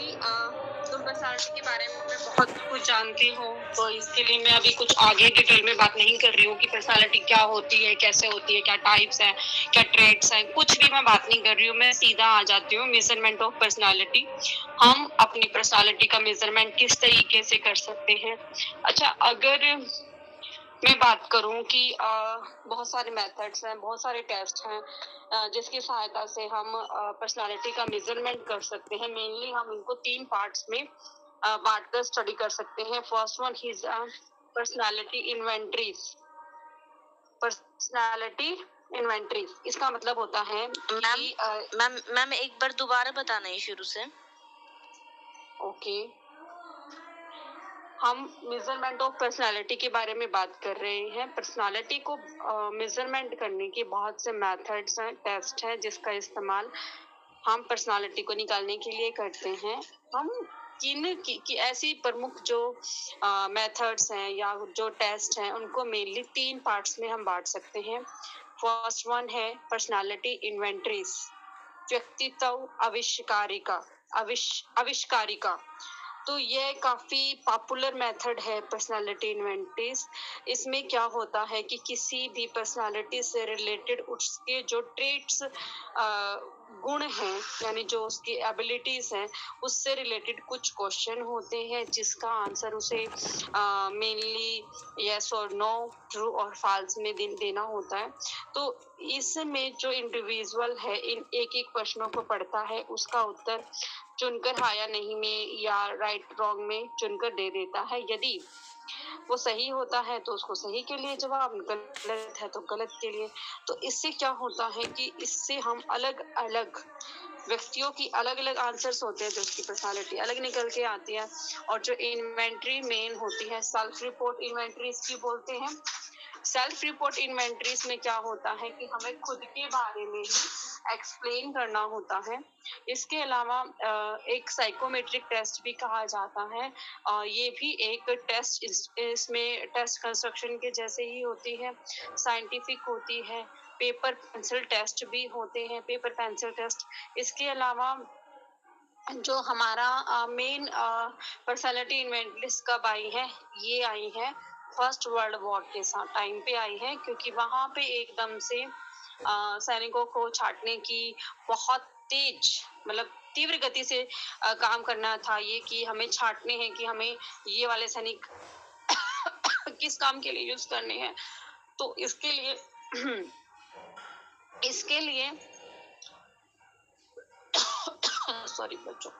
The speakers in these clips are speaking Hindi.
कि तुम पर्सनालिटी के बारे में बहुत कुछ जानती हो, तो इसके लिए मैं अभी कुछ आगे डिटेल में बात नहीं कर रही हूँ कि पर्सनालिटी क्या होती है, कैसे होती है, क्या टाइप्स हैं, क्या ट्रेट्स हैं, कुछ भी मैं बात नहीं कर रही हूँ। मैं सीधा आ जाती हूँ मेजरमेंट ऑफ पर्सनालिटी। हम अपनी पर्सनालिटी का मेजरमेंट किस तरीके से कर सकते हैं? अच्छा, अगर मैं बात करूं कि बहुत सारे मेथड्स हैं, बहुत सारे टेस्ट हैं जिसकी सहायता से हम पर्सनालिटी का मेजरमेंट कर सकते हैं। मेनली हम इनको 3 पार्ट्स में बांट कर स्टडी कर सकते हैं। First one is personality inventories. Personality inventories इसका मतलब होता है कि मैम एक बार दोबारा बताना है शुरू से। ओके, हम मेजरमेंट ऑफ पर्सनालिटी के बारे में बात कर रहे हैं। पर्सनालिटी को मेजरमेंट करने के बहुत से मेथड्स हैं, टेस्ट हैं जिसका इस्तेमाल हम पर्सनालिटी को निकालने के लिए करते हैं। हम किन की ऐसी प्रमुख जो मेथड्स हैं या जो टेस्ट हैं उनको मेनली 3 पार्ट्स में हम बांट सकते हैं। फर्स्ट वन है पर्सनालिटी इन्वेंटरीज, व्यक्तित्व आविष्कारिका। तो ये काफी पॉपुलर मेथड है पर्सनालिटी इन्वेंटरीज। इसमें क्या होता है कि किसी भी पर्सनालिटी से रिलेटेड उसके जो ट्रेट्स गुण हैं, यानी जो उसकी एबिलिटीज हैं, उससे रिलेटेड कुछ क्वेश्चन होते हैं जिसका आंसर उसे मेनली यस और नो, ट्रू और फॉल्स में देना होता है। तो इसमें जो इंडिविजुअल है इन एक एक प्रश्नों को पढ़ता है, उसका उत्तर चुनकर हाँ या नहीं में या राइट रॉन्ग में चुनकर दे देता है। यदि वो सही होता है तो उसको सही के लिए जवाब, गलत है तो गलत के लिए। तो इससे क्या होता है कि इससे हम अलग अलग व्यक्तियों की अलग अलग आंसर्स होते हैं, जो उसकी पर्सनालिटी अलग निकल के आती है। और जो इन्वेंट्री मेन होती है, सेल्फ रिपोर्ट इन्वेंट्री इसकी बोलते हैं। सेल्फ रिपोर्ट इन्वेंट्रीज में क्या होता है कि हमें खुद के बारे में ही एक्सप्लेन करना होता है। इसके अलावा एक साइकोमेट्रिक टेस्ट भी कहा जाता है। ये भी एक टेस्ट इसमें टेस्ट कंस्ट्रक्शन के जैसे ही होती है, साइंटिफिक होती है। पेपर पेंसिल टेस्ट भी होते हैं, पेपर पेंसिल टेस्ट। इसके अलावा जो हमारा मेन पर्सनालिटी इन्वेंटरीज कब आई है, ये आई है फर्स्ट वर्ल्ड वॉर के साथ टाइम पे आई है, क्योंकि वहां पे एकदम से सैनिकों को छांटने की बहुत तेज, मतलब तीव्र गति से काम करना था। ये कि हमें छांटने हैं कि हमें ये वाले सैनिक किस काम के लिए यूज करने हैं। तो इसके लिए इसके लिए सॉरी बच्चों,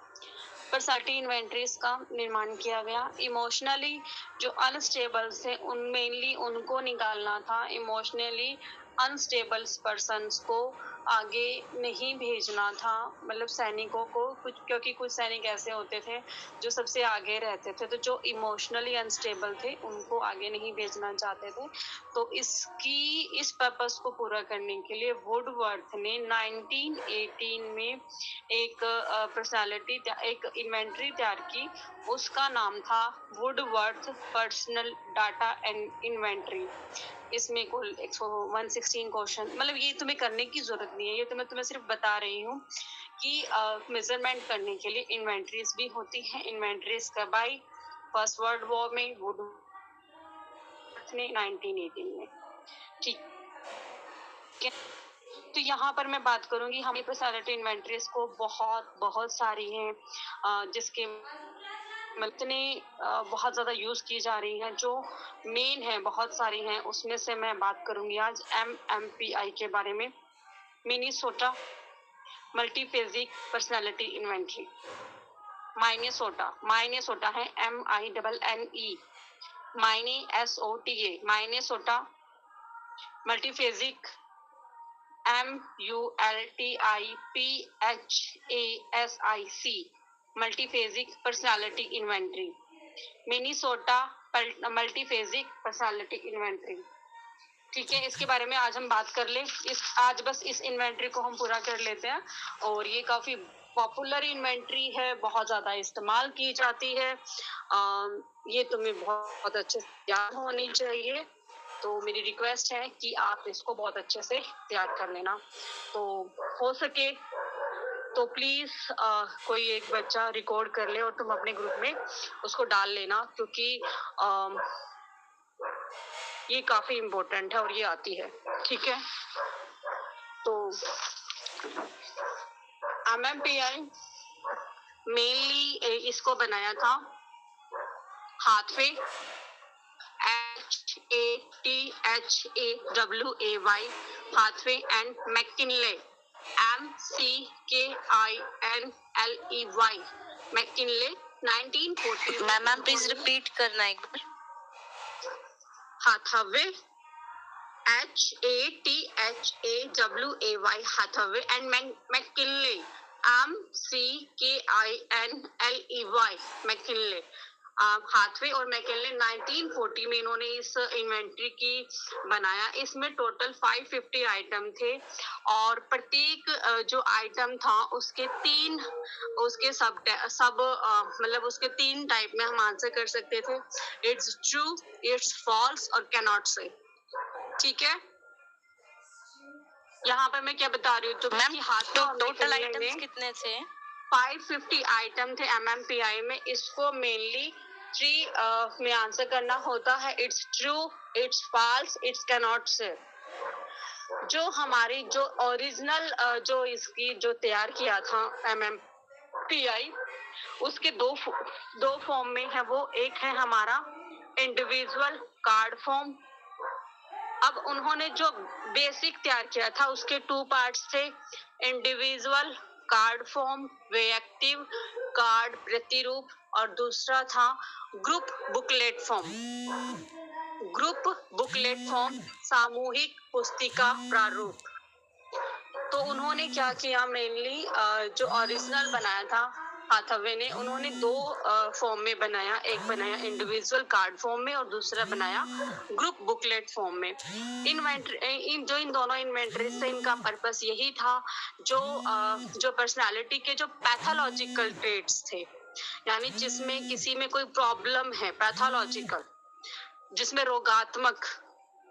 पर्सनालिटी इन्वेंटरीज का निर्माण किया गया। इमोशनली जो अनस्टेबल थे उन मेनली उनको निकालना था। इमोशनली अनस्टेबल पर्सन्स को आगे नहीं भेजना था, मतलब सैनिकों को कुछ, क्योंकि कुछ सैनिक ऐसे होते थे जो सबसे आगे रहते थे, तो जो इमोशनली अनस्टेबल थे उनको आगे नहीं भेजना चाहते थे। तो इस पर्पस को पूरा करने के लिए वुडवर्थ ने 1918 में एक पर्सनालिटी एक इन्वेंटरी तैयार की। उसका नाम था Woodworth personal data and inventory. इसमें कुल 116 क्वेश्चन, मतलब ये तुम्हें करने की जरूरत नहीं है, ये तुम्हें सिर्फ बता रही हूँ कि मेजरमेंट करने के लिए इन्वेंटरीज भी होती है। इन्वेंटरीज कब आई? फर्स्ट वर्ल्ड वॉर में, वुडवर्थ ने 1918 में। ठीक है, तो यहाँ पर मैं बात करूंगी, हमें पर्सनालिटी इन्वेंटरीज को बहुत सारी हैं जिसके बहुत ज्यादा यूज की जा रही हैं। जो मेन है बहुत सारी हैं, उसमें से मैं बात करूंगी आज MMPI के बारे में। Minnesota multiphasic personality inventory. Minnesota है MINNE, Minnesota multiphasic MULTIPHASIC multiphasic personality inventory. Minnesota multiphasic personality inventory. ठीक है, इसके बारे में आज हम बात कर ले। आज बस इस इन्वेंटरी को हम पूरा कर लेते हैं। और ये काफी पॉपुलर इन्वेंटरी है, बहुत ज्यादा इस्तेमाल की जाती है। ये तुम्हें बहुत अच्छे से याद होनी चाहिए। तो मेरी रिक्वेस्ट है कि आप इसको बहुत अच्छे से तैयार कर लेना। तो हो सके तो प्लीज कोई एक बच्चा रिकॉर्ड कर ले और तुम अपने ग्रुप में उसको डाल लेना, क्योंकि ये काफी इम्पोर्टेंट है और ये आती है, ठीक है। तो MMPI मेनली इसको बनाया था Hathaway, HATHAWAY, Hathaway and McKinley, MCKINLEY, McKinley 1940। Ma'am please repeat करना एक बार। Hathaway, HATHAWAY, Hathaway and McKinley, MCKINLEY, McKinley. Hathaway और मैकिनले 1940 में इन्होंने इस इन्वेंट्री की बनाया। इसमें टोटल 550 आइटम थे और प्रत्येक जो आइटम था उसके मतलब उसके 3 टाइप में हम आंसर कर सकते थे, इट्स ट्रू, इट्स फॉल्स और कैनॉट से, ठीक है। यहाँ पर मैं क्या बता रही हूँ मैम, टोटल आइटम्स कितने थे? 550 आइटम थे MMPI में। इसको मेनली 3 में आंसर करना होता है, it's true, it's false, it's cannot say. जो हमारी जो ओरिजिनल जो इसकी जो तैयार किया था MMPI, उसके दो फॉर्म में है। वो एक है हमारा इंडिविजुअल कार्ड फॉर्म। अब उन्होंने जो बेसिक तैयार किया था उसके 2 पार्ट्स थे, इंडिविजुअल कार्ड फॉर्म, वैयक्तिक कार्ड प्रतिरूप, और दूसरा था group booklet form. Group booklet form सामूहिक पुस्तिका प्रारूप। तो उन्होंने क्या किया, मेनली जो ओरिजिनल बनाया था हाथवे ने, उन्होंने 2 फॉर्म में बनाया। एक बनाया इंडिविजुअल कार्ड फॉर्म में और दूसरा बनाया ग्रुप बुकलेट फॉर्म में। इन दोनों इन्वेंटरी से इनका पर्पस यही था, जो पर्सनालिटी के जो पैथोलॉजिकल ट्रेट्स थे, यानी जिसमें किसी में कोई प्रॉब्लम है पैथोलॉजिकल, जिसमें रोगात्मक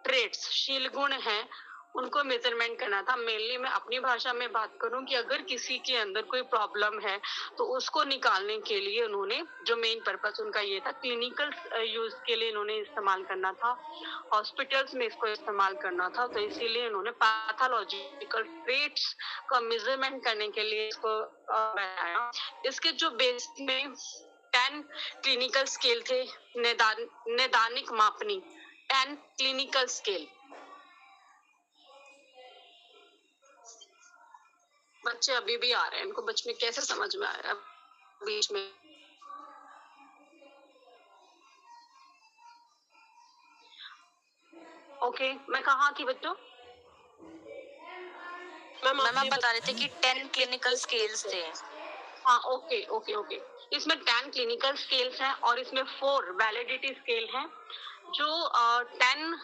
ट्रेट्स शील गुण है, उनको मेजरमेंट करना था। मेनली मैं अपनी भाषा में बात करूं कि अगर किसी के अंदर कोई प्रॉब्लम है तो उसको निकालने के लिए उन्होंने जो मेन पर्पस उनका ये था, क्लिनिकल यूज के लिए इन्होंने इस्तेमाल करना था, हॉस्पिटल्स में इसको इस्तेमाल करना था। तो इसीलिए इन्होंने पैथोलॉजिकल ट्रेट्स का मेजरमेंट करने के लिए इसको बनाया। इसके जो बेस में 10 क्लिनिकल स्केल थे, नैदानिक मापनी, 10 क्लिनिकल स्केल। बच्चे अभी भी आ रहे हैं, इनको बच में कैसे समझ में आया बीच में। ओके, मैं कहाँ थी बच्चों? मैम आप बता रहे थे कि 10 क्लिनिकल स्केल्स थे। हाँ, ओके ओके ओके। इसमें 10 क्लिनिकल स्केल्स हैं और इसमें 4 वैलिडिटी स्केल हैं। जो 10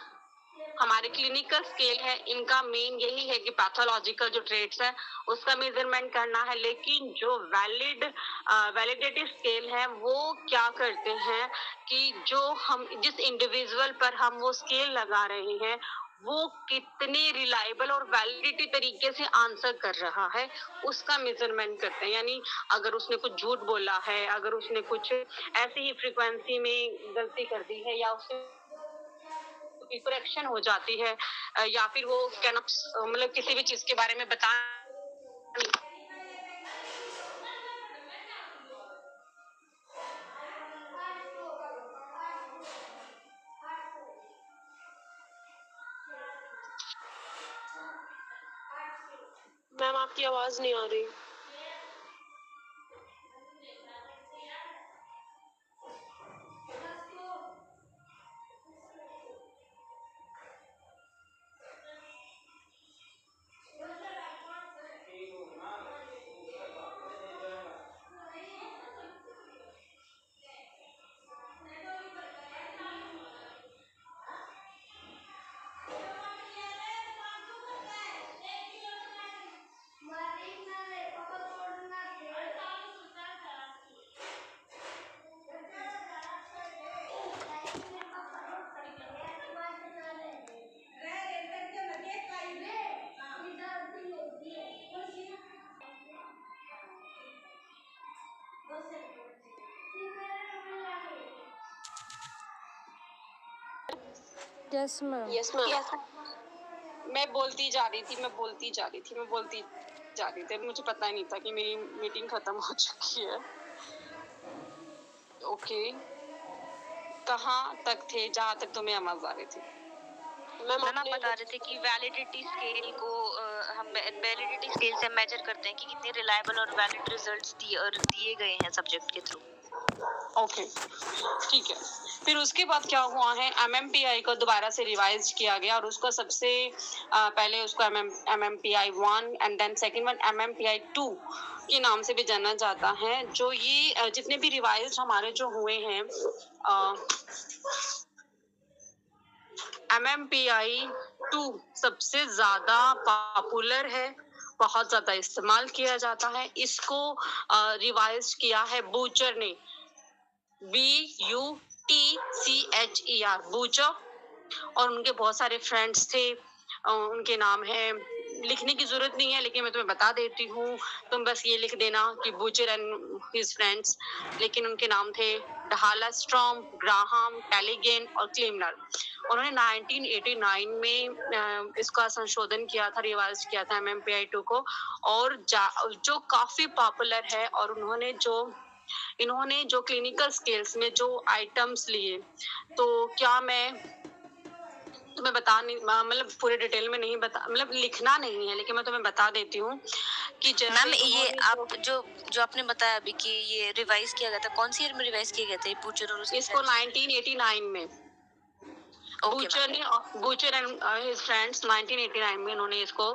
हमारे क्लिनिकल स्केल है, इनका मेन यही है कि पैथोलॉजिकल जो ट्रेट्स है उसका मेजरमेंट करना है। लेकिन जो वैलिडिटी स्केल है वो क्या करते हैं कि जो हम जिस इंडिविजुअल पर हम वो स्केल लगा रहे हैं वो कितने रिलायबल और वैलिडिटी तरीके से आंसर कर रहा है उसका मेजरमेंट करते हैं। यानी अगर उसने कुछ झूठ बोला है, अगर उसने कुछ ऐसी ही फ्रीक्वेंसी में गलती कर दी है, या उससे करेक्शन हो जाती है, या फिर वो क्या मतलब किसी भी चीज के बारे में बता। मैम आपकी आवाज नहीं आ रही। Yes ma'am. Yes ma'am. मैं बोलती जा रही थी मुझे पता ही नहीं था कि मेरी मीटिंग खत्म हो चुकी है। ओके, कहाँ तक थे जहाँ तक तुम्हें आवाज आ रही थी? मैम आप बता रहे थे कि वैलिडिटी स्केल को हम वैलिडिटी स्केल से मेजर करते हैं कि कितने रिलायबल और वैलिड रिजल्ट्स दिए गए हैं सब्जेक्ट के थ्रू। ओके, ठीक है। फिर उसके बाद क्या हुआ है, MMPI को दोबारा से रिवाइज किया गया और उसको सबसे पहले उसको MMPI 1 and then second one MMPI 2 के नाम से भी जाना जाता है। जो ये जितने भी रिवाइज हमारे जो हुए हैं MMPI 2 सबसे ज्यादा पॉपुलर है, बहुत ज्यादा इस्तेमाल किया जाता है। इसको रिवाइज किया है बूचर ने, BUTCHER, बूचर। और उनके बहुत सारे फ्रेंड्स थे, उनके नाम है, लिखने की जरूरत नहीं है लेकिन मैं तुम्हें बता देती हूँ, तुम बस ये लिख देना कि बूचर एंड हिज फ्रेंड्स। लेकिन उनके नाम थे डहाला स्ट्रॉम, ग्राहम, टेलीगेन और क्लेमनर। उन्होंने 1989 में इसका संशोधन किया था, रिवाइज किया था MMPI 2 को, और जो काफी पॉपुलर है। और इन्होंने जो क्लिनिकल स्केल्स में जो आइटम्स लिए, तो क्या मैं तुम्हें बता नहीं, मतलब पूरे डिटेल में नहीं बता, मतलब लिखना नहीं है लेकिन मैं तुम्हें बता देती हूँ कि मैम ये आप जो आपने बताया अभी कि ये रिवाइज किया गया था, कौन सी ईयर में रिवाइज किए गए थे बूचर और उसके इसको 1989 में बूचर एंड हिज फ्रेंड्स 1989 में उन्होंने इसको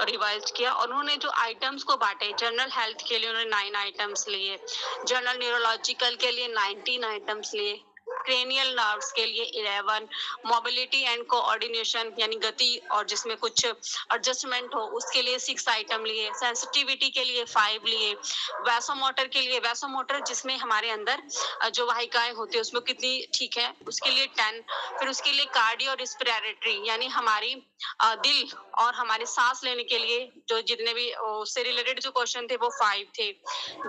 रिवाइज किया। और उन्होंने जो आइटम्स को बांटे, जनरल हेल्थ के लिए उन्होंने 9 आइटम्स लिए, जनरल न्यूरोलॉजिकल के लिए 19 आइटम्स लिए, क्रेनियल नर्व्स के लिए 11, मोबिलिटी एंड कोऑर्डिनेशन यानी गति और जिसमें कुछ एडजस्टमेंट हो उसके लिए 6 आइटम लिए, सेंसिटिविटी के लिए 5 लिए, वैसोमोटर के लिए, वैसोमोटर जिसमें हमारे अंदर जो वाहिकाएं होती है उसमें कितनी ठीक है उसके लिए 10, फिर उसके लिए कार्डियो रिस्पिरेटरी यानी हमारी दिल और हमारे सांस लेने के लिए जो जितने भी उससे रिलेटेड जो क्वेश्चन थे वो 5 थे,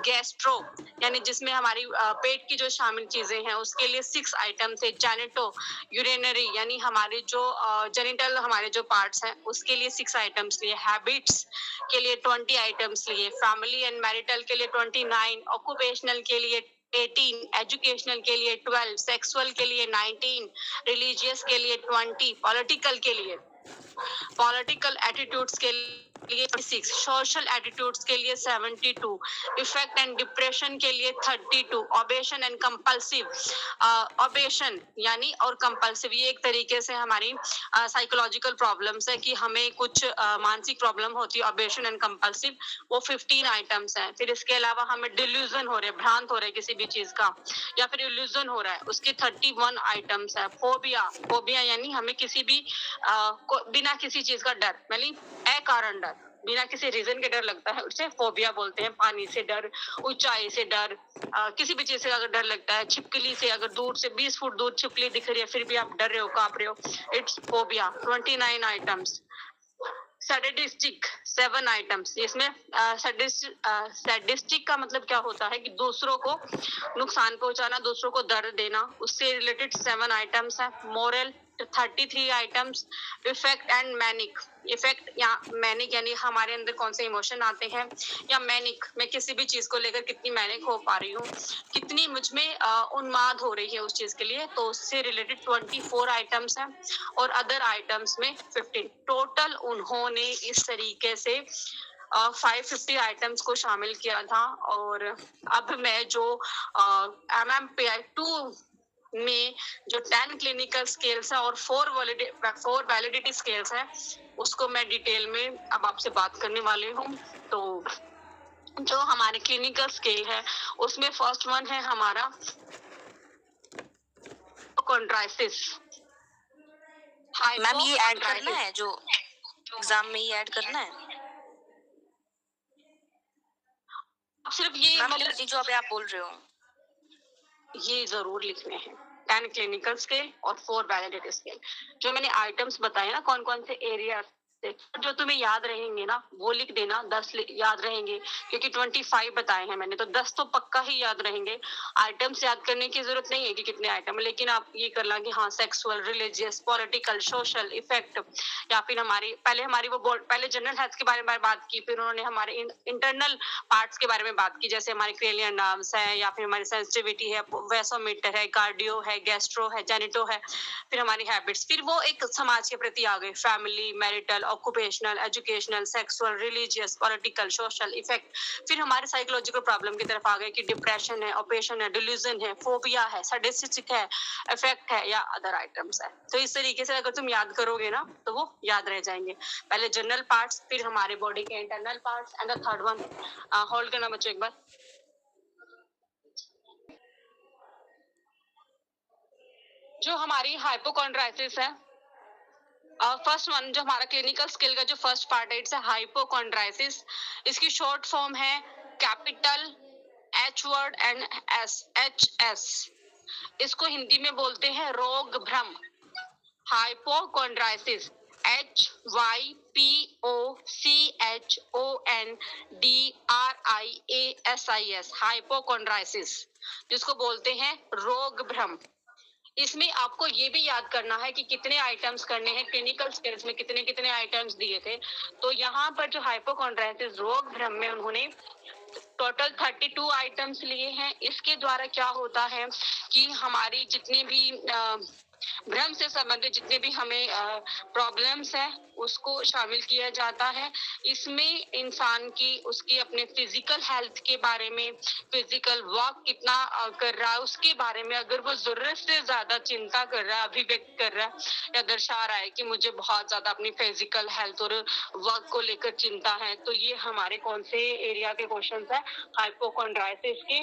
गैस्ट्रो यानी जिसमें हमारी पेट की जो शामिल चीजें हैं उसके लिए 6 आइटम थे, जेनेटो यूरिनरी यानी हमारे जो जेनिटल हमारे जो पार्ट्स हैं उसके लिए 6 आइटम्स लिए, हैबिट्स के लिए 20 आइटम्स लिए, फैमिली एंड मैरिटल के लिए 29, ऑक्यूपेशनल के लिए 18, एजुकेशनल के लिए 12, सेक्सुअल के लिए 19, रिलीजियस के लिए 20, पॉलिटिकल एटीट्यूड्स के लिए 36, सोशल एटीट्यूड्स के लिए 72, इफेक्ट एंड डिप्रेशन के लिए 32, ओबेशन एंड कंपल्सिव, ओबेशन यानी और कंपल्सिव ये एक तरीके से हमारी साइकोलॉजिकल प्रॉब्लम्स है कि हमें कुछ मानसिक प्रॉब्लम होती है, ओबेशन एंड कंपल्सिव, वो 15 आइटम्स हैं। फिर इसके अलावा हमें डिल्यूजन हो रहे हैं, भ्रांत हो रहे हैं किसी भी चीज का या फिर इल्यूजन हो रहा है, उसके 31 आइटम्स है। फोबिया यानी हमें किसी भी बिना किसी चीज का डर, मतलब अकारण डर, बिना किसी रीजन के डर लगता है उसे फोबिया बोलते हैं। पानी से डर, ऊंचाई से डर, किसी भी चीज से अगर डर लगता है, छिपकली से अगर दूर से 20 फुट दूर छिपकली दिख रही है फिर भी आप डर रहे हो, कांप रहे हो, it's phobia. 29 items. Sadistic 7 items, इसमें सैडिस्टिक का मतलब क्या होता है कि दूसरों को नुकसान पहुंचाना, दूसरों को दर्द देना, उससे रिलेटेड 7 आइटम्स है। Moral 33 items. Effect and manic, effect या मैनिक यानी हमारे अंदर कौन से इमोशन आते हैं, या मैनिक मैं किसी भी चीज को लेकर कितनी मैनिक हो पा रही हूँ, कितनी मुझ में उन्माद हो रही है उस चीज के लिए, तो उससे रिलेटेड 24 आइटम्स हैं। और अदर आइटम्स में 15। टोटल उन्होंने इस तरीके से 550 आइटम्स को शामिल किया था। और अब मैं जो MMPI 2 में जो 10 क्लिनिकल स्केल्स है और 4 वैलिडिटी स्केल्स है उसको मैं डिटेल में अब आपसे बात करने वाली हूँ। तो जो हमारे क्लिनिकल स्केल है उसमें फर्स्ट वन है हमारा कॉन्ट्राइसिस। मैम ये ऐड करना है जो एग्जाम में ये ऐड करना है, सिर्फ ये मतलब जो अभी आप बोल रहे हो ये जरूर लिखने हैं। 10 क्लिनिकल स्केल और 4 वैलिडिटी स्केल। जो मैंने आइटम्स बताए ना कौन कौन से एरिया जो तुम्हें याद रहेंगे ना वो लिख देना, 10 याद रहेंगे, क्योंकि 25 बताए हैं मैंने, तो 10 तो पक्का ही याद रहेंगे। आइटम्स याद करने की जरूरत नहीं है कि कितने आइटम, लेकिन आप ये कर ला कि हाँ sexual, religious, political, social, effect, या फिर पहले पहले जनरल हेल्थ के बारे में बात की, फिर उन्होंने हमारे इंटरनल पार्ट्स के बारे में बात की, जैसे हमारे क्रेनियल नर्व्स है, या फिर हमारी सेंसिटिविटी है, वेसोमीटर है, कार्डियो है, गैस्ट्रो है, जेनिटो है, फिर हमारी हैबिट्स, फिर वो एक समाज के प्रति आ गए, family, marital, occupational, educational, sexual, religious, political, social, effect, फिर हमारे साइकोलॉजिकल प्रॉब्लम की तरफ आ गए कि डिप्रेशन है, ऑपरेशन है, डिल्यूजन है, फोबिया है, सैडिस्टिक है, इफेक्ट है, या अदर आइटम्स है। तो इस तरीके से अगर तुम याद करोगे ना तो वो याद रह जाएंगे। पहले जनरल पार्ट्स, फिर हमारे बॉडी के internal parts, and the third one, hold करना बच्चों एक बार। जो हमारी हाइपोकॉन्ड्राइसिस है, फर्स्ट वन, जो हमारा क्लिनिकल स्किल का जो फर्स्ट पार्ट है, इट्स हाइपोकॉन्ड्राइसिस। इसकी शॉर्ट फॉर्म है capital H word and H S. इसको हिंदी में बोलते हैं रोग भ्रम। हाइपोकॉन्ड्राइसिस, HYPOCHONDRIASIS, हाइपोकॉन्ड्राइसिस, जिसको बोलते हैं रोग भ्रम। इसमें आपको ये भी याद करना है कि कितने आइटम्स करने हैं, क्लिनिकल स्किल्स में कितने कितने आइटम्स दिए थे। तो यहाँ पर जो हाइपोकॉन्ड्राइसिस रोग भ्रम में उन्होंने टोटल 32 आइटम्स लिए हैं। इसके द्वारा क्या होता है कि हमारी जितनी भी भ्रम से संबंधित जितने भी हमें प्रॉब्लम्स है उसको शामिल किया जाता है। इसमें इंसान की उसकी अपने फिजिकल हेल्थ के बारे में, फिजिकल वर्क कितना कर रहा है उसके बारे में, अगर वो जरूरत से ज्यादा चिंता कर रहा है, अभिव्यक्त कर रहा है या दर्शा रहा है कि मुझे बहुत ज्यादा अपनी फिजिकल हेल्थ और वर्क को लेकर चिंता है, तो ये हमारे कौन से एरिया के क्वेश्चन है, हाइपोकॉन्ड्राइसिस की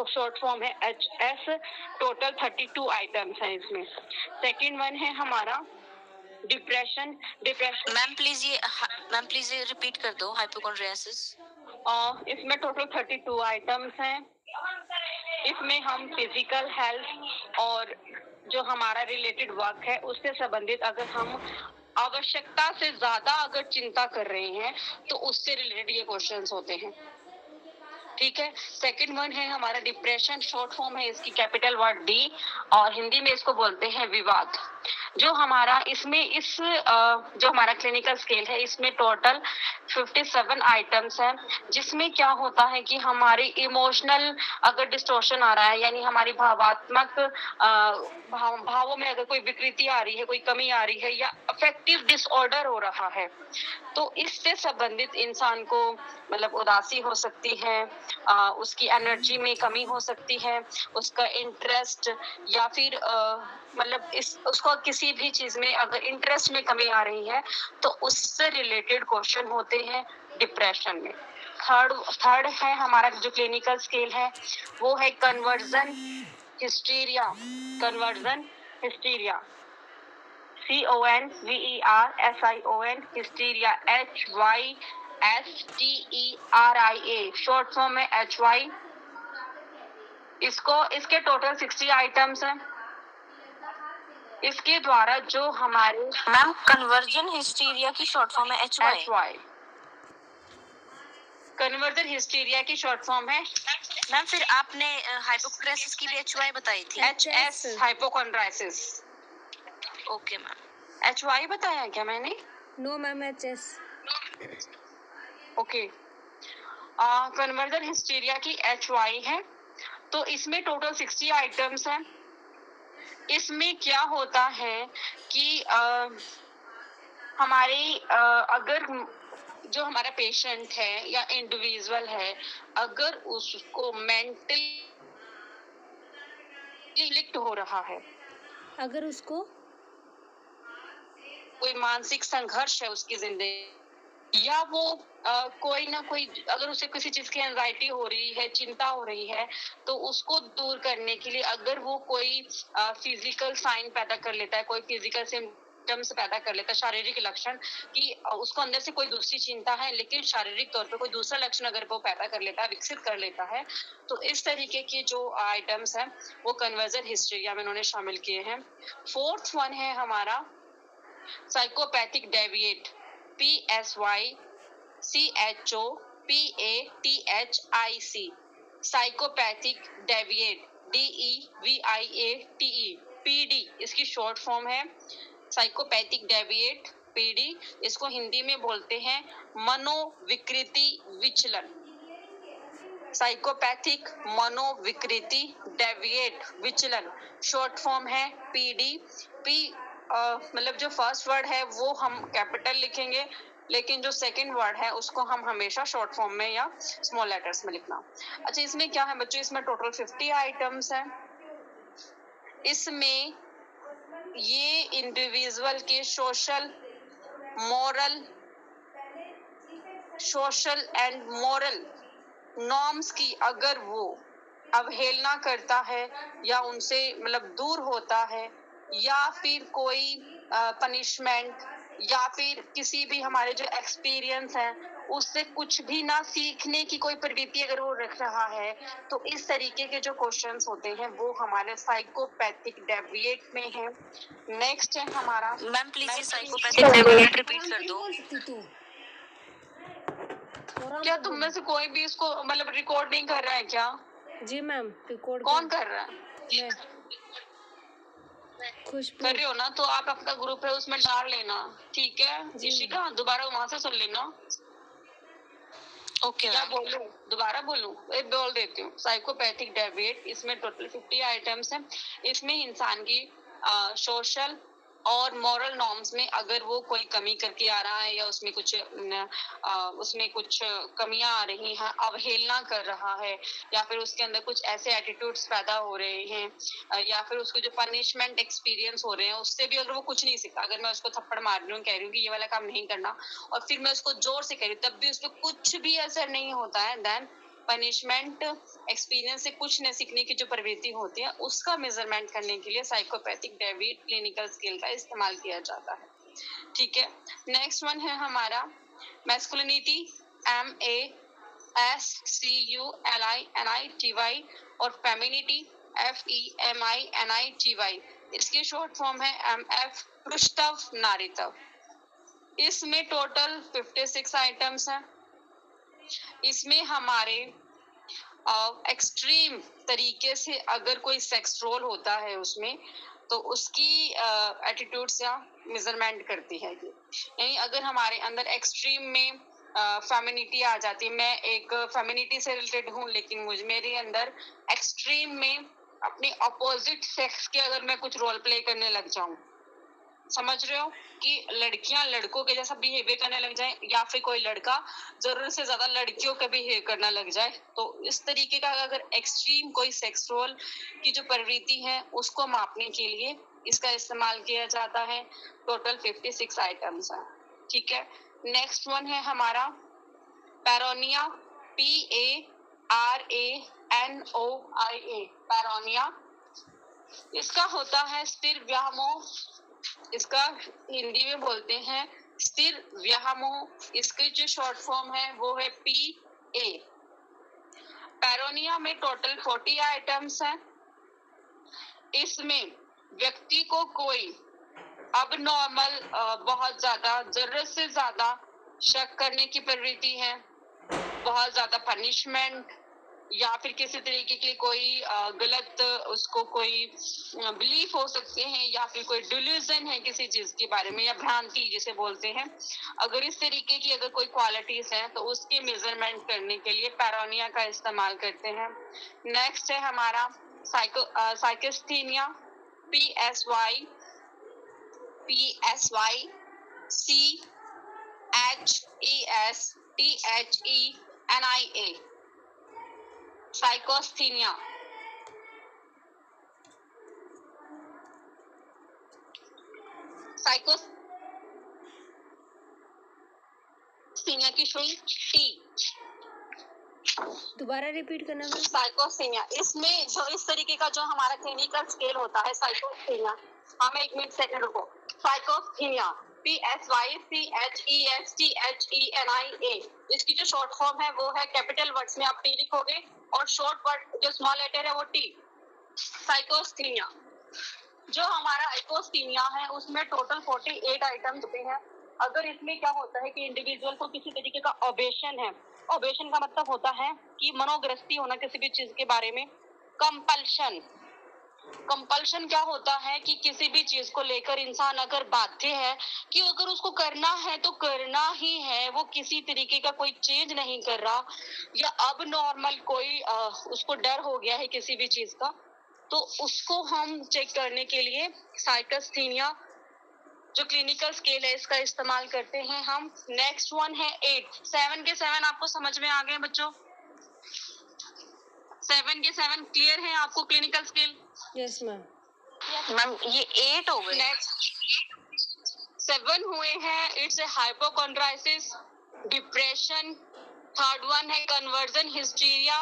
शॉर्ट फॉर्म है HS। टोटल 32 आइटम्स हैं इसमें। सेकंड वन है हमारा डिप्रेशन। मैम प्लीज ये रिपीट कर दो, हाइपोकॉन्ड्रियासिस। इसमें टोटल 32 आइटम्स हैं। इसमें हम फिजिकल हेल्थ और जो हमारा रिलेटेड वर्क है उससे संबंधित अगर हम आवश्यकता से ज्यादा अगर चिंता कर रहे हैं तो उससे रिलेटेड ये क्वेश्चंस होते हैं। ठीक है। सेकंड वन है हमारा डिप्रेशन, शॉर्ट फॉर्म है इसकी कैपिटल वर्ड D, और हिंदी में इसको बोलते हैं विवाद। जो हमारा इसमें जो हमारा क्लिनिकल स्केल है इसमें टोटल 57 आइटम्स हैं, जिसमें क्या होता है कि हमारी इमोशनल अगर डिस्टॉर्शन आ रहा है, यानी हमारी भावात्मक भावों में अगर कोई विकृति आ रही है, कोई कमी आ रही है, या अफेक्टिव डिसऑर्डर हो रहा है, तो इससे संबंधित इंसान को मतलब उदासी हो सकती है, उसकी एनर्जी में कमी हो सकती है, उसका इंटरेस्ट, या फिर मतलब उसको किसी भी चीज में अगर इंटरेस्ट में कमी आ रही है तो उससे रिलेटेड क्वेश्चन होते हैं डिप्रेशन में। थर्ड है हमारा जो क्लिनिकल स्केल है वो है conversion hysteria. Conversion hysteria, CONVERSION, hysteria, HYSTERIA, short form है HY। इसके टोटल 60 आइटम्स हैं। इसके द्वारा जो हमारे मैम कन्वर्जन हिस्टीरिया की शॉर्ट फॉर्म है HY। कन्वर्जन हिस्टीरिया की शॉर्ट फॉर्म है। मैम फिर आपने हाइपोकॉन्ड्रियासिस की भी HY बताई थी। HS, hypochondriasis. Okay ma'am. HY बताया क्या मैंने? No ma'am, HS। Okay. Conversion hysteria की HY है। तो इसमें टोटल 60 आइटम्स हैं। इसमें क्या होता है कि हमारी अगर जो हमारा पेशेंट है या इंडिविजुअल है, अगर उसको मेंटली अफेक्ट हो रहा है, अगर उसको कोई मानसिक संघर्ष है उसकी जिंदगी, या वो कोई ना कोई अगर उसे किसी चीज की एंजाइटी हो रही है, चिंता हो रही है, तो उसको दूर करने के लिए अगर वो कोई फिजिकल साइन पैदा कर लेता है, कोई फिजिकल सिम्टम्स पैदा कर लेता है, शारीरिक लक्षण कि उसको अंदर से कोई दूसरी चिंता है लेकिन शारीरिक तौर पे कोई दूसरा लक्षण अगर वो पैदा कर लेता है, विकसित कर लेता है, तो इस तरीके के जो आइटम्स हैं वो कन्वर्जन हिस्टीरिया में उन्होंने शामिल किए हैं। फोर्थ वन है हमारा psychopathic deviate. PSYCHOPATHIC, psychopathic deviate, DEVIATE, PD इसकी शॉर्ट फॉर्म है, साइकोपैथिक डेविएट PD। इसको हिंदी में बोलते हैं मनोविकृति विचलन, साइकोपैथिक मनोविकृति डेविएट विचलन, शॉर्ट फॉर्म है PD। मतलब जो फर्स्ट वर्ड है वो हम कैपिटल लिखेंगे, लेकिन जो सेकंड वर्ड है उसको हम हमेशा शॉर्ट फॉर्म में या स्मॉल लेटर्स में लिखना। अच्छा, इसमें क्या है बच्चों, इसमें टोटल 50 आइटम्स हैं। इसमें ये इंडिविजुअल के सोशल एंड मोरल नॉर्म्स की अगर वो अवहेलना करता है या उनसे मतलब दूर होता है, या फिर कोई पनिशमेंट या फिर किसी भी हमारे जो एक्सपीरियंस है उससे कुछ भी ना सीखने की कोई प्रवृत्ति अगर वो रख रहा है, तो इस तरीके के जो क्वेश्चंस होते हैं वो हमारे साइकोपैथिक डेविएट में है। नेक्स्ट है हमारा, मैम प्लीज ये साइकोपैथिक डेविएट रिपीट कर दो। क्या तुम में से कोई भी इसको मतलब रिकॉर्ड नहीं कर रहा है क्या? जी मैम, रिकॉर्ड कौन कर रहा है? मैं। खुशबू कर रही हो ना, तो आप अपना ग्रुप है उसमें डाल लेना, ठीक है? ऋषिका दोबारा वहां से सुन लेना। ओके क्या बोलूं, दोबारा बोलूं? बोल देती हूँ। साइकोपैथिक डेविएट, इसमें टोटल 50 आइटम्स हैं। इसमें इंसान की सोशल और मॉरल नॉर्म्स में अगर वो कोई कमी करके आ रहा है या उसमें कुछ कमियां आ रही हैं, अवहेलना कर रहा है, या फिर उसके अंदर कुछ ऐसे एटीट्यूड्स पैदा हो रहे हैं, या फिर उसको जो पनिशमेंट एक्सपीरियंस हो रहे हैं उससे भी अगर वो कुछ नहीं सीखा, अगर मैं उसको थप्पड़ मार रही हूँ, कह रही हूँ कि ये वाला काम नहीं करना, और फिर मैं उसको जोर से कह रही हूँ तब भी उसको कुछ भी असर नहीं होता है, देन पनिशमेंट एक्सपीरियंस से कुछ न सीखने की जो प्रवृत्ति होती है उसका मेजरमेंट करने के लिए साइकोपैथिक डेविएट क्लिनिकल स्केल का इस्तेमाल किया जाता है, ठीक है? नेक्स्ट वन है हमारा मैस्कुलिनिटी, MASCULINITY, और फेमिनिटी, FEMINITY। इसकी शॉर्ट फॉर्म है MF पृष्ठव नारीत्व। इसमें टोटल 56 आइटम्स हैं। इसमें हमारे एक्सट्रीम तरीके से अगर कोई सेक्स रोल होता है उसमें, तो उसकी एटीट्यूड्स या मेजरमेंट करती है ये। यानी अगर हमारे अंदर एक्सट्रीम में फेमिनिटी आ जाती है, मैं एक फेमिनिटी से रिलेटेड हूँ, लेकिन मेरे अंदर एक्सट्रीम में अपने अपोजिट सेक्स के अगर मैं कुछ रोल प्ले करने लग जाऊं, समझ रहे हो, कि लड़कियां लड़कों के जैसा बिहेवियर करने लग जाए, या फिर कोई लड़का जरूरत से ज्यादा लड़कियों का बिहेव करना लग जाए, तो इस तरीके का अगर एक्सट्रीम कोई सेक्स रोल की जो प्रवृत्ति है उसको मापने के लिए इसका इस्तेमाल किया जाता है। टोटल 56 आइटम्स है, ठीक है? नेक्स्ट वन है हमारा पैरोनिया, PARANOIA, पैरोनिया। इसका होता है स्थिर व्यामोह, इसका हिंदी में बोलते हैं स्थिर व्यामोह। इसकी जो शॉर्ट फॉर्म है वो है PA। पैरोनिया में टोटल 40 आइटम्स हैं। इसमें व्यक्ति को कोई अबनॉर्मल बहुत ज्यादा जरूरत से ज्यादा शक करने की प्रवृत्ति है, बहुत ज्यादा पनिशमेंट, या फिर किसी तरीके की कोई गलत उसको कोई बिलीफ हो सकते हैं, या फिर कोई डिल्यूजन है किसी चीज के बारे में, या भ्रांति जिसे बोलते हैं। अगर इस तरीके की अगर कोई क्वालिटीज हैं तो उसके मेजरमेंट करने के लिए पैरोनिया का इस्तेमाल करते हैं। नेक्स्ट है हमारा साइकोस्थीनिया, PSYCHESTHENIA, साइकोस्थीनिया। साइकोस्थीनिया की सुई T। दोबारा रिपीट करना मैम। साइकोस्थीनिया, इसमें जो इस तरीके का जो हमारा क्लिनिकल स्केल होता है साइकोस्थीनिया, हमें एक मिनट सेकंड रुको। साइकोस्थीनिया PSYCHESTHENIA, इसकी जो शॉर्ट फॉर्म है वो है, कैपिटल वर्ड्स में आप T लिखोगे और शॉर्ट वर्ड जो स्मॉल लेटर है वो T। साइकोस्थीनिया, जो हमारा साइकोस्थीनिया है उसमें टोटल 48 आइटम्स होते हैं। अगर इसमें क्या होता है कि इंडिविजुअल को किसी तरीके का ओबेशन है, ओबेशन का मतलब होता है कि मनोग्रस्ती होना किसी भी चीज के बारे में, कंपल्शन। कंपल्शन क्या होता है कि किसी भी चीज को लेकर इंसान अगर बाध्य है कि अगर उसको करना है तो करना ही है, वो किसी तरीके का कोई चेंज नहीं कर रहा, या अब नॉर्मल कोई उसको डर हो गया है किसी भी चीज का, तो उसको हम चेक करने के लिए साइकोस्थीनिया जो क्लिनिकल स्केल है इसका इस्तेमाल करते हैं हम। नेक्स्ट वन है 8। 7 के 7 आपको समझ में आ गए बच्चों? 7 के 7 क्लियर है आपको clinical scale? Yes ma'am. Ma'am ये 8 हो गए। नेक्स्ट 7 हुए हैं, it's a hypochondriasis, depression. Third one है कन्वर्जन हिस्टीरिया।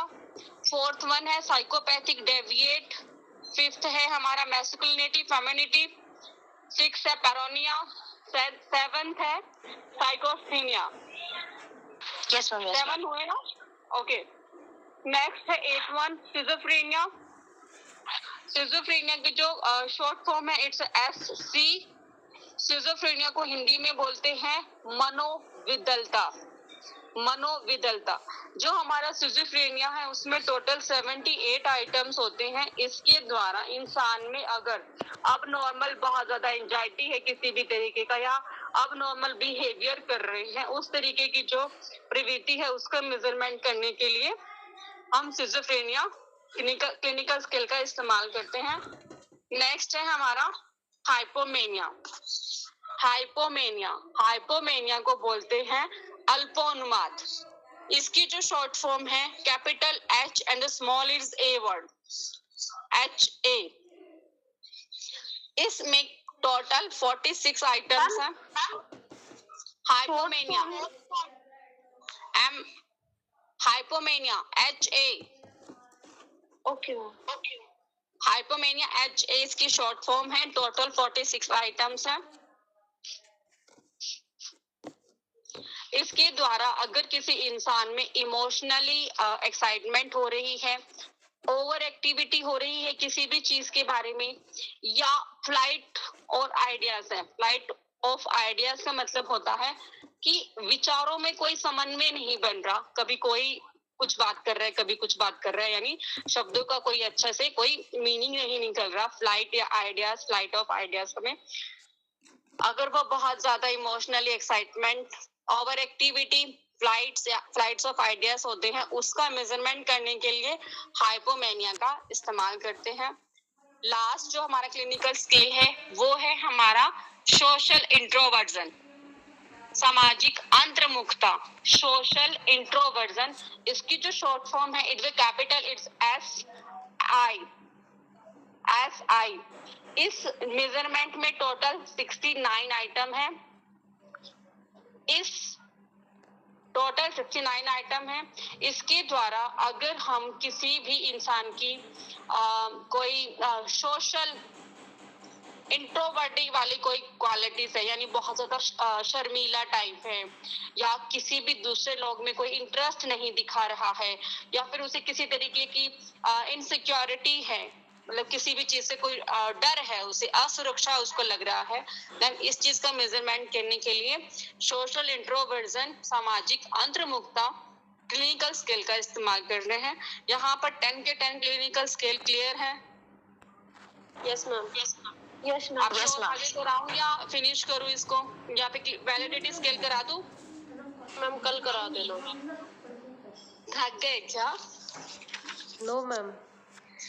फोर्थ वन है साइकोपैथिक डेविएट। फिफ्थ है हमारा मैस्कुलिनिटी फेमिनिटी। सिक्स है पैरोनिया। सेवंथ है साइकोस्थीनिया। Yes ma'am. 7 हुए ना? ओके। नेक्स्ट है 8 वन सिजोफ्रेनिया। सिजोफ्रेनिया की जो शॉर्ट फॉर्म है इट्स SC। सिजोफ्रेनिया को हिंदी में बोलते हैं मनोविदलता। मनोविदलता जो हमारा सिजोफ्रेनिया है उसमें टोटल 78 आइटम्स होते हैं। इसके द्वारा इंसान में अगर अब नॉर्मल बहुत ज्यादा एंजाइटी है किसी भी तरीके का, या अब नॉर्मल बिहेवियर कर रहे हैं, उस तरीके की जो प्रवृत्ति है उसका मेजरमेंट करने के लिए हम सिजोफ्रेनिया क्लिनिकल स्केल का इस्तेमाल करते हैं। नेक्स्ट है हमारा हाइपोमेनिया। हाइपोमेनिया, हाइपोमेनिया को बोलते हैं अल्पोन्माद। इसकी जो शॉर्ट फॉर्म है capital H and small is A word, HA। इसमें टोटल 46 आइटम्स हैं। Hypomania M, hypomania HA। Okay. Hypomania HA इसकी शॉर्ट फॉर्म है। टोटल 46 आइटम्स हैं। इसके द्वारा अगर किसी इंसान में इमोशनली एक्साइटमेंट हो रही है, ओवर एक्टिविटी हो रही है किसी भी चीज के बारे में, या फ्लाइट और आइडियाज है। फ्लाइट ऑफ आइडियाज का मतलब होता है कि विचारों में कोई समन्वय नहीं बन रहा, कभी कोई कुछ बात कर रहा है कभी कुछ बात कर रहा है, यानी शब्दों का कोई अच्छा से कोई मीनिंग नहीं निकल रहा। फ्लाइट या आइडियाज, फ्लाइट ऑफ आइडियाज में अगर वो बहुत ज्यादा emotionally excitement, over activity, flights of ideas होते हैं, उसका मेजरमेंट करने के लिए हाइपोमेनिया का इस्तेमाल करते हैं। लास्ट जो हमारा क्लिनिकल स्केल है वो है हमारा सोशल इंट्रोवर्जन, सामाजिक अंतर्मुखता, सोशल इंट्रोवर्जन। इसकी जो शॉर्ट फॉर्म है इट कैपिटल इट्स SI। इस मेजरमेंट में टोटल 69 आइटम है। इस टोटल 69 आइटम है। इसके द्वारा अगर हम किसी भी इंसान की कोई सोशल इंट्रोवर्टी वाली कोई क्वालिटीज है, यानी बहुत ज्यादा शर्मीला टाइप है, या किसी भी दूसरे लोग में कोई इंटरेस्ट नहीं दिखा रहा है, या फिर उसे किसी तरीके की इनसिक्योरिटी है, मतलब किसी भी चीज से कोई डर है, उसे असुरक्षा उसको लग रहा है, देन इस चीज का मेजरमेंट करने के लिए सोशल इंट्रोवर्जन, सामाजिक अंतर्मुखता क्लिनिकल स्केल का इस्तेमाल कर रहे हैं। यहाँ पर 10 के 10 क्लिनिकल स्केल क्लियर है? Yes ma'am. Yes ma'am. आप आगे कराऊं या फिनिश करूं इसको, या फिर वैलिडिटी स्केल करा दूं? मैम कल करा देना। थक गए क्या? No ma'am.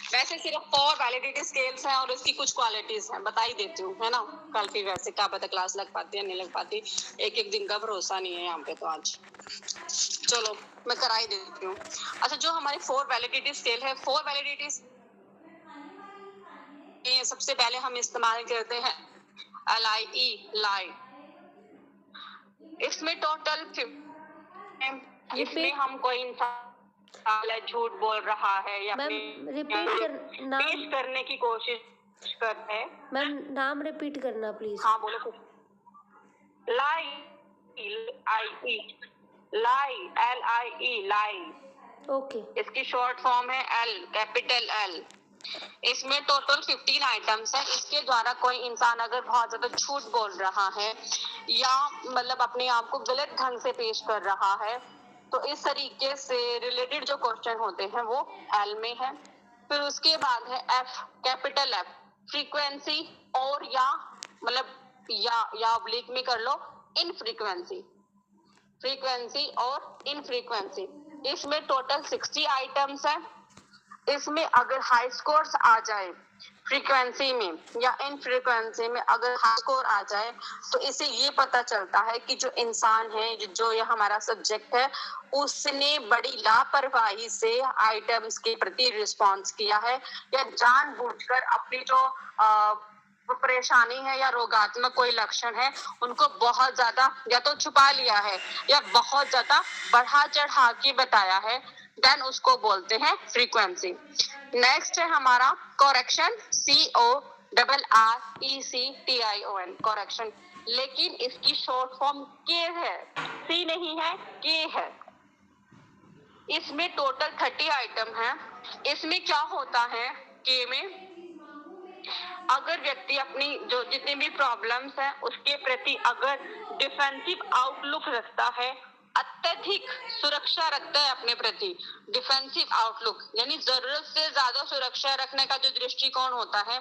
वैसे सिर्फ 4 वैलिडिटी स्केल्स हैं और उसकी कुछ क्वालिटीज हैं, बता ही देती हूँ, है ना। कल फिर वैसे क्या पता क्लास लग पाती है नहीं लग पाती, एक एक दिन का भरोसा नहीं है यहाँ पे, तो आज चलो मैं करा ही देती हूँ। अच्छा, जो हमारी 4 वैलिडिटी स्केल है, 4 वैलिडिटी सबसे पहले हम इस्तेमाल करते हैं LIE, लाई। इसमें टोटल इसमें हम कोई इंसान झूठ बोल रहा है या मैम रिपीट कर नाम, पेश करने की कोशिश करते हैं। मैम नाम रिपीट करना प्लीज। हाँ बोलो कुछ। लाई, LIE, लाई, LIE, लाई। ओके। इसकी शॉर्ट फॉर्म है L, कैपिटल L। इसमें टोटल 15 आइटम्स है। इसके द्वारा कोई इंसान अगर बहुत ज्यादा झूठ बोल रहा है या मतलब अपने आप को गलत ढंग से पेश कर रहा है, तो इस तरीके से रिलेटेड जो क्वेश्चन होते हैं वो एल में है। फिर उसके बाद है एफ, कैपिटल एफ, फ्रीक्वेंसी और या मतलब या ऑब्लिक में कर लो इनफ्रीक्वेंसी, फ्रीक्वेंसी और इनफ्रीक्वेंसी। इसमें टोटल 60 आइटम्स है। इसमें अगर हाई स्कोर्स आ जाए फ्रीक्वेंसी में या इन फ्रीक्वेंसी में अगर हाई स्कोर आ जाए, तो इससे ये पता चलता है कि जो इंसान है, जो ये हमारा सब्जेक्ट है, उसने बड़ी लापरवाही से आइटम्स के प्रति रिस्पॉन्स किया है या जानबूझकर अपनी जो परेशानी है या रोगात्मक कोई लक्षण है उनको बहुत ज्यादा या तो छुपा लिया है या बहुत ज्यादा बढ़ा चढ़ा के बताया है, देन उसको बोलते हैं फ्रीक्वेंसी। नेक्स्ट है हमारा करेक्शन, CORRECTION, करेक्शन, लेकिन इसकी शॉर्ट फॉर्म के है, सी नहीं है, के है। इसमें टोटल 30 आइटम है। इसमें क्या होता है, के में अगर व्यक्ति अपनी जो जितनी भी प्रॉब्लम्स है उसके प्रति अगर डिफेंसिव आउटलुक रखता है, अत्यधिक सुरक्षा रखता है अपने प्रति, डिफेंसिव आउटलुक यानी जरूरत से ज्यादा सुरक्षा रखने का जो दृष्टिकोण होता है,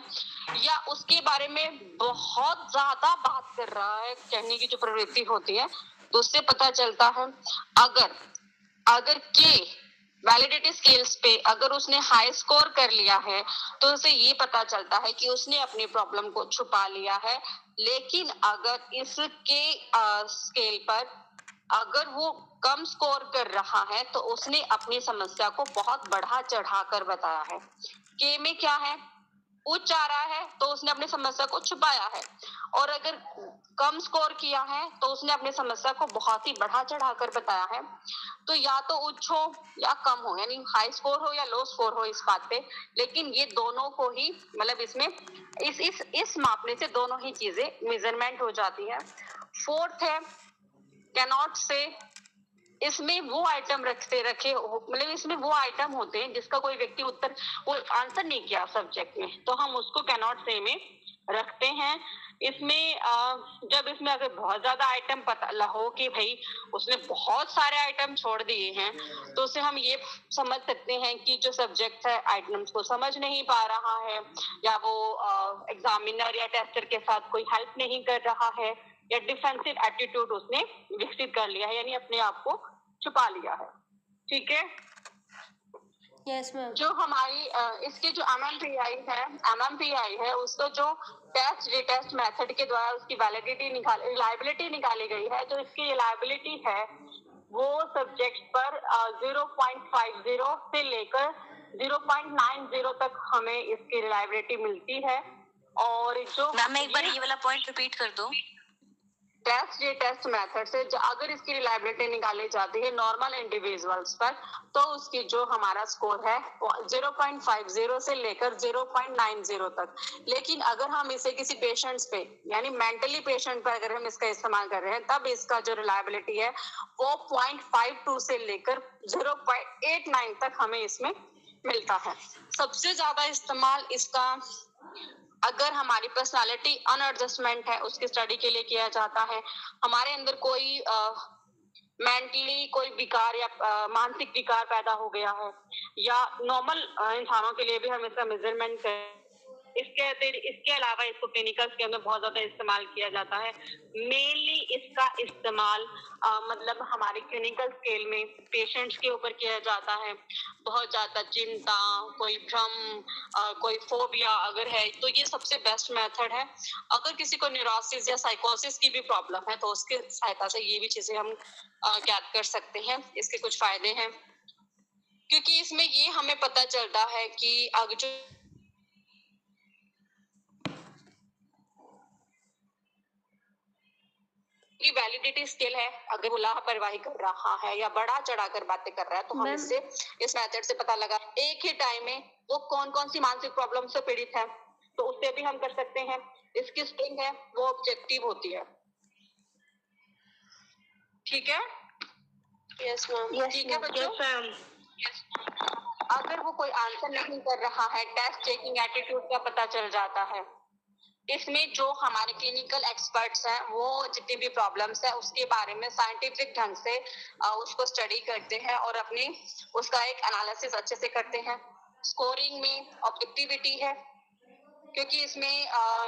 या उसके बारे में बहुत ज्यादा बात कर रहा है, कहने की जो प्रवृत्ति होती है, तो उससे पता चलता है अगर के वैलिडिटी स्केल्स पे अगर उसने हाई स्कोर कर लिया है तो उसे ये पता चलता है कि उसने अपनी प्रॉब्लम को छुपा लिया है। लेकिन अगर इसके स्केल पर अगर वो कम स्कोर कर रहा है तो उसने अपनी समस्या को बहुत बढ़ा चढ़ा कर बताया है। के में क्या है, उच्च आ रहा है तो उसने अपनी समस्या को छुपाया है, और अगर कम स्कोर किया है तो उसने अपनी समस्या को बहुत ही बढ़ा चढ़ा कर बताया है। तो या तो उच्च हो या कम हो, यानी हाई स्कोर हो या लो स्कोर हो इस बात पे, लेकिन ये दोनों को ही मतलब इसमें इस मापने से दोनों ही चीजें मेजरमेंट हो जाती है। फोर्थ है कैनॉट से, इसमें वो आइटम रखे मतलब इसमें वो आइटम होते हैं जिसका कोई व्यक्ति उत्तर वो आंसर नहीं किया सब्जेक्ट में, तो हम उसको कैनॉट से में रखते हैं। इसमें जब इसमें अगर बहुत ज्यादा आइटम पता हो कि भाई उसने बहुत सारे आइटम छोड़ दिए हैं, तो उसे हम ये समझ सकते हैं कि जो सब्जेक्ट है आइटम्स को समझ नहीं पा रहा है, या वो एग्जामिनर या टेस्टर के साथ कोई हेल्प नहीं कर रहा है, या डिफेंसिव एटीट्यूड उसने विकसित कर लिया है, यानी अपने आप को छुपा लिया है। ठीक है, यस मैम। जो हमारी इसके जो MMPI है उसको जो टेस्ट रिटेस्ट मेथड के द्वारा उसकी रिलायबिलिटी निकाली गई है, जो इसकी रिलायबिलिटी है वो सब्जेक्ट पर 0.50 से लेकर 0.90 तक हमें इसकी रिलायबिलिटी मिलती है। और जो मैम एक बार ये वाला पॉइंट रिपीट कर दो। टेस्ट मेथड से अगर इसकी रिलायबिलिटी निकाली जाती है नॉर्मल इंडिविजुअल्स पर, तो उसकी जो हमारा स्कोर है 0.50 से लेकर 0.90 तक। लेकिन अगर हम इसे किसी पेशेंट्स पे यानी मेंटली पेशेंट पर अगर हम इसका इस्तेमाल कर रहे हैं, तब इसका जो रिलायबिलिटी है वो 0.52 से लेकर 0.89 तक हमें इसमें मिलता है। सबसे ज्यादा इस्तेमाल इसका अगर हमारी पर्सनालिटी अनएडजस्टमेंट है उसकी स्टडी के लिए किया जाता है, हमारे अंदर कोई मेंटली कोई विकार या मानसिक विकार पैदा हो गया है, या नॉर्मल इंसानों के लिए भी हम इसका मेजरमेंट करें। इसके अलावा इसको क्लिनिकल के अंदर बहुत ज्यादा इस्तेमाल किया जाता है। मेनली इसका इस्तेमाल मतलब हमारे क्लिनिकल स्केल में पेशेंट्स के ऊपर किया जाता है। बहुत ज्यादा चिंता, कोई भ्रम, कोई फोबिया अगर है तो ये सबसे बेस्ट मेथड है। अगर किसी को न्यूरोसिस या साइकोसिस की भी प्रॉब्लम है तो उसके सहायता से ये भी चीजें हम ज्ञात कर सकते हैं। इसके कुछ फायदे हैं, क्योंकि इसमें ये हमें पता चलता है कि अगर जो वैलिडिटी स्केल है अगर वो लापरवाही कर रहा है या बड़ा चढ़ाकर बातें कर रहा है, तो हम इससे इस मेथड से पता लगा एक ही टाइम में वो कौन कौन सी मानसिक प्रॉब्लम से पीड़ित है, तो उससे भी हम कर सकते हैं। इसकी स्ट्रिंग है वो ऑब्जेक्टिव होती है। ठीक है, यस मैम। ठीक है बच्चों। अगर वो कोई आंसर नहीं कर रहा है, टेस्ट टेकिंग एटीट्यूड का पता चल जाता है। इसमें जो हमारे क्लिनिकल एक्सपर्ट्स हैं वो जितनी भी प्रॉब्लम्स है उसके बारे में साइंटिफिक ढंग से उसको स्टडी करते हैं और अपनी उसका एक एनालिसिस अच्छे से करते हैं। स्कोरिंग में ऑब्जेक्टिविटी है, क्योंकि इसमें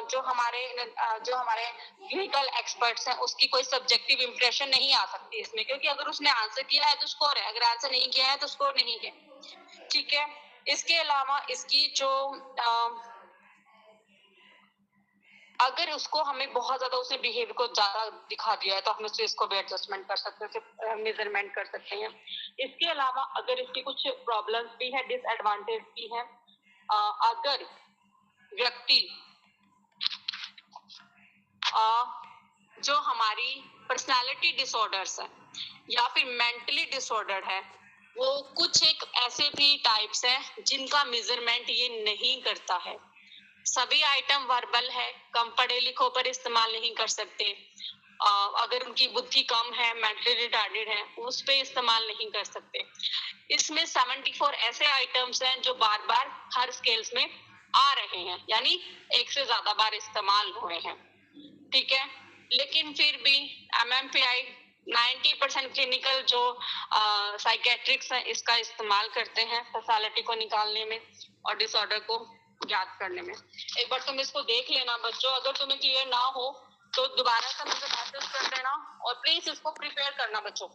जो हमारे क्लिनिकल एक्सपर्ट्स हैं उसकी कोई सब्जेक्टिव इंप्रेशन नहीं आ सकती इसमें, क्योंकि अगर उसने आंसर किया है तो स्कोर है, अगर आंसर नहीं किया है तो स्कोर नहीं है। ठीक है। इसके अलावा इसकी जो अगर उसको हमें बहुत ज्यादा उसने बिहेवियर को ज्यादा दिखा दिया है तो हम इसको भी एडजस्टमेंट कर सकते हैं, मेजरमेंट कर सकते हैं। इसके अलावा अगर इसकी कुछ प्रॉब्लम्स भी है, डिसएडवांटेज भी है, अगर व्यक्ति जो हमारी पर्सनालिटी डिसऑर्डर्स है या फिर मेंटली डिसऑर्डर है, वो कुछ एक ऐसे भी टाइप्स हैं जिनका मेजरमेंट ये नहीं करता है। सभी आइटम वर्बल है, कम पढ़े लिखों पर इस्तेमाल नहीं कर सकते। अगर उनकी बुद्धि कम है, मेंटली रिटार्डेड है, उस पे इस्तेमाल नहीं कर सकते। इसमें 74 ऐसे आइटम्स हैं जो बार बार हर स्केल्स में आ रहे हैं, यानी एक से ज्यादा बार इस्तेमाल हुए हैं। ठीक है। लेकिन फिर भी MMPI 90% क्लिनिकल जो साइकेट्रिक्स हैं इसका इस्तेमाल करते हैं पर्सनालिटी को निकालने में और डिसऑर्डर को ज्ञात करने में। एक बार तुम इसको देख लेना बच्चों, अगर तुम्हें क्लियर ना हो तो दोबारा से मुझे मैसेज कर देना और प्लीज इसको प्रिपेयर करना बच्चों।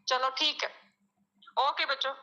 चलो ठीक है, ओके बच्चों।